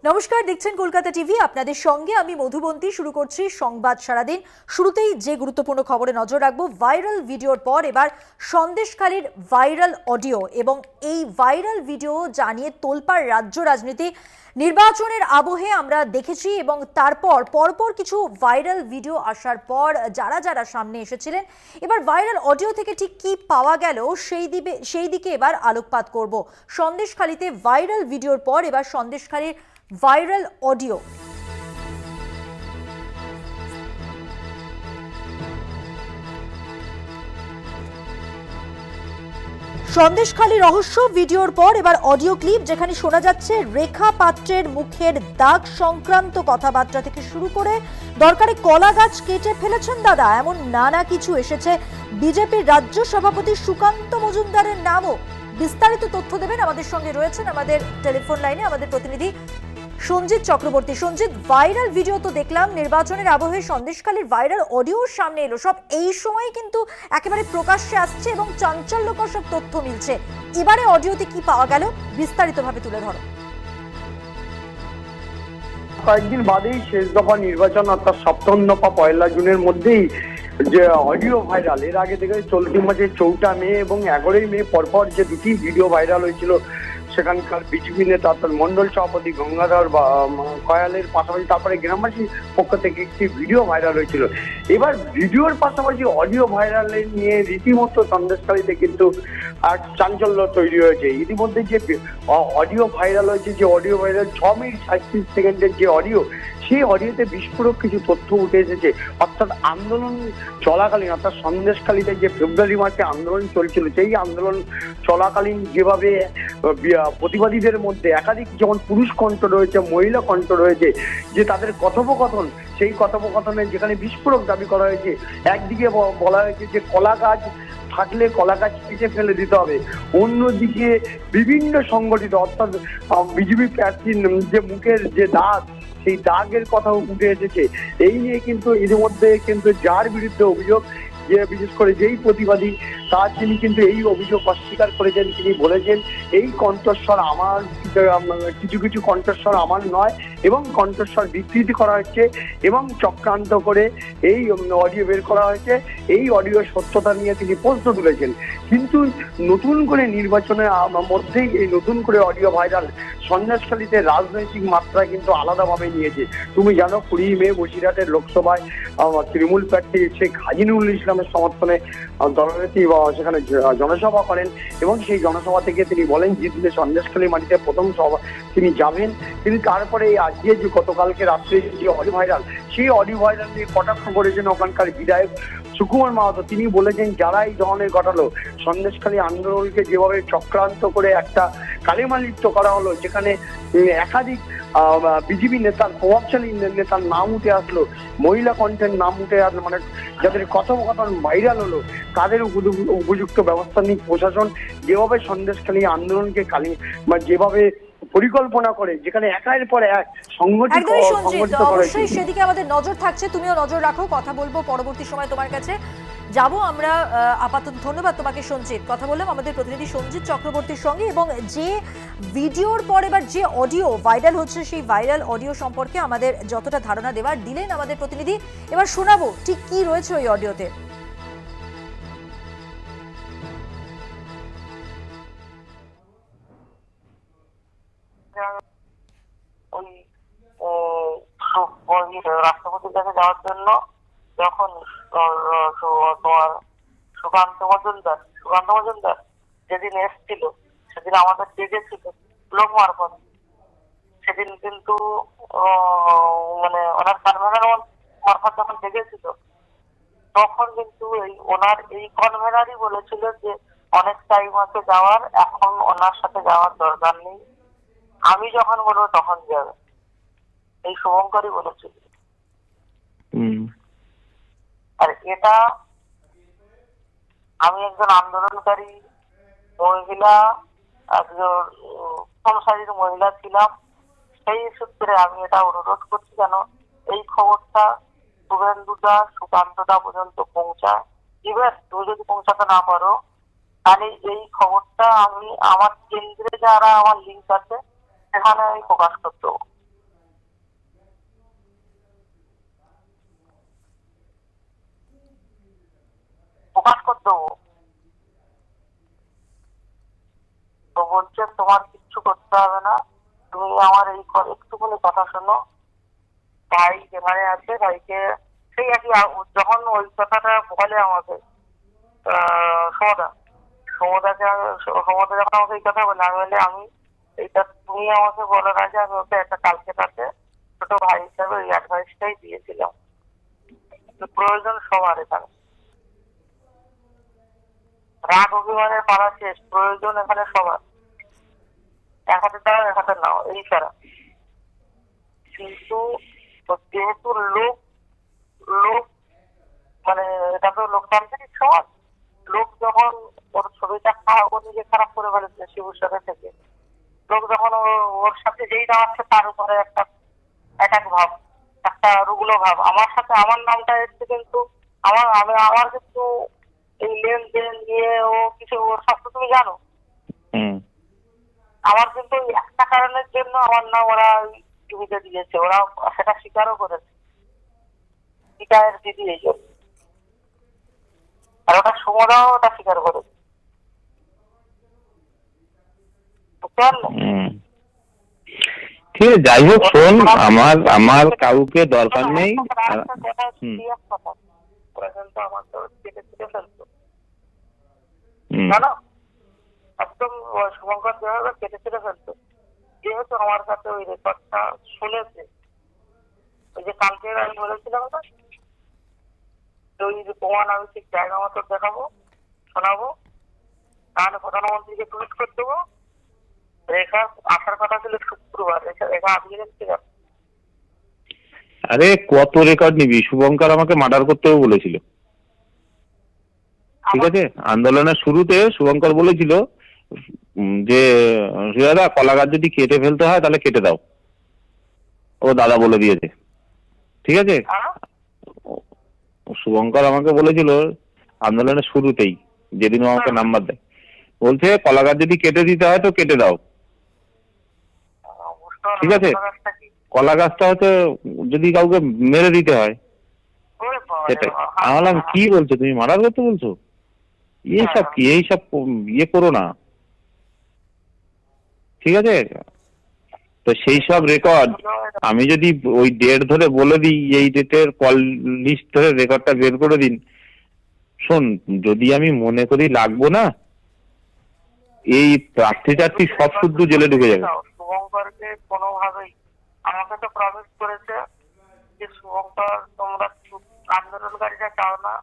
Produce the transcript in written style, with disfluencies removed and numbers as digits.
নমস্কার, দেখছেন কলকাতা টিভি। আপনাদের সঙ্গে আমি মধুবন্তী। শুরু করছি সংবাদ সারাদিন। শুরুতেই যে গুরুত্বপূর্ণ খবরে নজর রাখবো, ভাইরাল ভিডিওর পর এবার সন্দেশখালীর ভাইরাল অডিও এবং এই ভাইরাল ভিডিও জানিয়ে তোলপাড় রাজ্য রাজনীতি। নির্বাচনের আবহে আমরা দেখেছি এবং তারপর পরপর কিছু ভাইরাল ভিডিও আসার পর যারা যারা সামনে এসেছিলেন, এবার ভাইরাল অডিও থেকে ঠিক কি পাওয়া গেল সেই দিকে এবার আলোকপাত করব। সন্দেশখালীতে ভাইরাল ভিডিওর পর এবার সন্দেশখালীর ভাইরাল অডিও। সন্দেশখালী রহস্য ভিডিওর পর এবার অডিও ক্লিপ, যেখানে শোনা যাচ্ছে রেখা পাত্রের মুখের দাগ সংক্রান্ত কথাবার্তা থেকে শুরু করে দরকারে কলা গাছ কেটে ফেলেছেন দাদা, এমন নানা কিছু এসেছে। বিজেপির রাজ্য সভাপতি সুকান্ত মজুমদারের নামও। বিস্তারিত তথ্য দেবেন, আমাদের সঙ্গে রয়েছেন আমাদের টেলিফোন লাইনে আমাদের প্রতিনিধি সঞ্জিত চক্রবর্তী। সঞ্জিত, ভাইরাল ভিডিও তো দেখলাম, নির্বাচনের আবহে সন্দেশখালীর ভাইরাল অডিও সামনে এলো, সব এই সময় কিন্তু একেবারে প্রকাশ্যে আসছে এবং চাঞ্চল্যকর সব তথ্য মিলছে। এবারে অডিওতে কি পাওয়া গেল বিস্তারিতভাবে তুলে ধরো। কয়েকদিন বাদেই শেষ দফা নির্বাচন, অর্থাৎ সপ্তম দফা 1 জুনের মধ্যেই যে অডিও ভাইরাল, এর আগে থেকে চলতি মাসে 4 মে এবং 11 মে পরপর যে দুটি ভিডিও ভাইরাল হয়েছিল, সেখানকার বিজেপি নেতা অর্থাৎ মন্ডল সভাপতি গঙ্গাধর কয়ালের পাশাপাশি তারপরে গ্রামবাসীর পক্ষ থেকে একটি ভিডিও ভাইরাল হয়েছিল। এবার ভিডিওর পাশাপাশি অডিও ভাইরাল নিয়ে রীতিমতো সন্দেশখালীতে কিন্তু এক চাঞ্চল্য তৈরি হয়েছে। ইতিমধ্যে যে অডিও ভাইরাল হয়েছে, যে অডিও ভাইরাল 6 মিনিট 37 সেকেন্ডের যে অডিও, সেই অডিওতে বিস্ফোরক কিছু তথ্য উঠে এসেছে। অর্থাৎ আন্দোলন চলাকালীন, অর্থাৎ সন্দেশখালীতে যে ফেব্রুয়ারি মাসে আন্দোলন চলছিল, সেই আন্দোলন চলাকালীন যেভাবে প্রতিবাদীদের মধ্যে একাধিক যেমন পুরুষ কণ্ঠ রয়েছে, মহিলা কণ্ঠ রয়েছে, যে তাদের কথোপকথন, সেই কথোপকথনে যেখানে বিস্ফোরক দাবি করা হয়েছে। একদিকে বলা হয়েছে যে কলা গাছ থাকলে কলা গাছ কেটে ফেলে দিতে হবে, অন্যদিকে বিভিন্ন সংগঠিত অর্থাৎ বিজেপি প্রার্থীর যে মুখের যে দাগ, সেই দাগের কথাও উঠে এসেছে। এই নিয়ে কিন্তু ইতিমধ্যে কিন্তু যার বিরুদ্ধে অভিযোগ, যে বিশেষ করে যেই প্রতিবাদী, তিনি কিন্তু এই অভিযোগ অস্বীকার করেছেন। তিনি বলেছেন এই কণ্ঠস্বর আমার, কিছু কিছু কণ্ঠস্বর আমার নয় এবং কণ্ঠস্বর বিকৃতি করা হচ্ছে এবং চক্রান্ত করে এই অডিও বের করা হয়েছে। এই অডিও সত্যতা নিয়ে তিনি প্রশ্ন তুলেছেন। কিন্তু নতুন করে নির্বাচনের মধ্যেই এই নতুন করে অডিও ভাইরাল সন্দেশখালীতে রাজনৈতিক মাত্রা কিন্তু আলাদাভাবে নিয়েছে। তুমি জানো 20 মে বসিরহাটের লোকসভায় তৃণমূল প্রার্থী শেখ হাজিনুল ইসলামের সমর্থনে দলনেত্রী সেখানে জনসভা করেন এবং সেই জনসভা থেকে তিনি বলেন জিতলে সন্দেশখালী মাটিতে প্রথম সভা তিনি যাবেন। তিনি তারপরে আজকে যে গতকালকে রাত্রে যে অডিও ভাইরাল, সেই অডিও ভাইরাল নিয়ে কটাক্ষ করেছেন ওখানকার বিধায়ক সুকুমার মাহাতো। তিনি বলেছেন যারা এই ধরনের ঘটালো, সন্দেশখালী আন্দোলনকে যেভাবে চক্রান্ত করে একটা কালিমালিপ্ত করা হলো, যেখানে একাধিক বিজেপি নেতার, প্রভাবশালী নেতার নাম উঠে আসলো, মহিলা কণ্ঠের নাম উঠে আসলো, মানে যাদের কথোপকথন ভাইরাল হলো, তাদের উপযুক্ত ব্যবস্থা নিয়ে প্রশাসন যেভাবে সন্দেশখালী আন্দোলনকে যেভাবে পরিকল্পনা করে, যেখানে একের পর এক সংগঠিত অবশ্যই সেদিকে আমাদের নজর থাকছে। তুমিও নজর রাখো, কথা বলবো পরবর্তী সময় তোমার কাছে যাব আমরা। আপাতত ধন্যবাদ তোমাকে সঞ্জিত। কথা বললাম আমাদের প্রতিনিধি সঞ্জিত চক্রবর্তীর সঙ্গে। এবং যে ভিডিওর পর এবার যে অডিও ভাইরাল হচ্ছে, সেই ভাইরাল অডিও সম্পর্কে আমাদের যতটা ধারণা দেওয়ার দিলেন আমাদের প্রতিনিধি। এবার শোনাবো ঠিক কি রয়েছে ওই অডিওতে। রাষ্ট্রপতির কাছে যাওয়ার জন্য যখন তোমার সুকান্ত মজুমদার যেদিন এসেছিল, সেদিন আমাদের ডেকেছিল লোক মারফত। সেদিন কিন্তু মানে ওনার কনভেনার মারফত যখন ডেকেছিল, তখন কিন্তু ওনার এই কনভেনারই বলেছিল যে অনেক টাইম আছে যাওয়ার, এখন ওনার সাথে যাওয়ার দরকার নেই, আমি যখন বলবো তখন যাবে, এই শুভঙ্করই বলেছিল। আর এটা আমি একজন আন্দোলনকারী মহিলা, একজন সংসারীর মহিলা ছিলাম, সেই সূত্রে আমি এটা অনুরোধ করছি যেন এই খবরটা শুভেন্দুদা, সুকান্তদা পর্যন্ত পৌঁছায়। ইভেন তুমি যদি পৌঁছাতে না পারো, তাহলে এই খবরটা আমি আমার কেন্দ্রে যারা আমার লিঙ্ক আছে সেখানে আমি প্রকাশ করতে প্রকাশ করতে দেবো। তো বলছে তোমার কিচ্ছু করতে হবে না, তুমি আমার এই একটুখানি কথা শোনো। ভাই যেখানে আছে ভাইকে সেই একই যখন ওই কথাটা বলে আমাকে সমদা যখন আমাকে এই কথা বলে, আমি বলে আমি এইটা তুমি আমাকে বলার আগে আমি ওকে একটা কালকে তাতে ছোট ভাই হিসাবে ওই অ্যাডভাইসটাই দিয়েছিলাম। প্রয়োজন সবার এখানে, রাগ অভিমানের পাড়া শেষ, প্রয়োজন এখানে সবার। এক হাতে দাও এক হাতে নাও এই ছাড়া। কিন্তু যেহেতু লোক মানে এটা তো লোকতান্ত্রিক সমাজ, লোক যখন ওর ছবিটা নিজে খারাপ করে ফেলেছে শিবুর সাথে থেকে, লোক যখন ওর সাথে যেই দাঁড়াচ্ছে তার উপরে একটা অ্যাটাক ভাব, একটা রুগ্ন ভাব। আমার সাথে আমার নামটা এসছে, কিন্তু আমার কিন্তু এই লেনদেন নিয়ে ও কিছু ওর সব তো তুমি জানো। আমার কিন্তু একটা কারণের জন্য আমার নাম ওরা টিভিতে দিয়েছে, ওরা সেটা স্বীকারও করেছে, শিকায়ের দিদি এই জন্য। আর ওটা সুমদাও ওটা স্বীকার করেছে, বুঝতে পারলে? ঠিক আছে, যাই হোক শোন, আমার কাউকে দরকার নেই। আমার তো কেটে কেটে ফেলতো, জানো, একদম শুভঙ্কর যেভাবে কেটে কেটে ফেলতো। যেহেতু আমার কাছে ওই রেকর্ডটা শুনেছে, ওই যে কালকে আমি বলেছিলাম না, ওই যে প্রমাণ আমি ঠিক জায়গা মতো দেখাবো, শোনাবো, তাহলে প্রধানমন্ত্রীকে টুইট করে দেবো। রেখা আসার কথা ছিল শুক্রবার, রেখা আজকে ঠিক আছে। আরে কত রেকর্ড নিবি? শুভঙ্কর আমাকে মার্ডার করতেও বলেছিল, ঠিক আছে? আন্দোলনের শুরুতে শুভঙ্কর বলেছিল যে দাদা কলা গাছ যদি কেটে ফেলতে হয় তাহলে কেটে দাও, ও দাদা বলে দিয়েছে, ঠিক আছে? শুভঙ্কর আমাকে বলেছিল আন্দোলনের শুরুতেই, যেদিন আমাকে নাম্বার দেয়, বলছে কলা গাছ যদি কেটে দিতে হয় তো কেটে দাও, ঠিক আছে? কলা গাছটা হচ্ছে যদি কাউকে মেরে দিতে হয় সেটাই। আমি বললাম কি বলছো তুমি, মার্ডার করতে বলছো? এইসব কি, এইসব ইয়ে করো না, ঠিক আছে? তো সেই সব রেকর্ড আমি যদি ওই ডেট ধরে বলে দিই, এই ডেটের কল লিস্ট ধরে রেকর্ডটা বের করে দিন, শোন, যদি আমি মনে করি লাগবো না, এই প্রার্থী সব শুদ্ধ জেলে ঢুকে যাবে। শুভঙ্করকে কোনোভাবেই আমাকে তো প্রমিস করেছে যে শুভঙ্কর তোমরা আন্দোলনকারীরা চাও না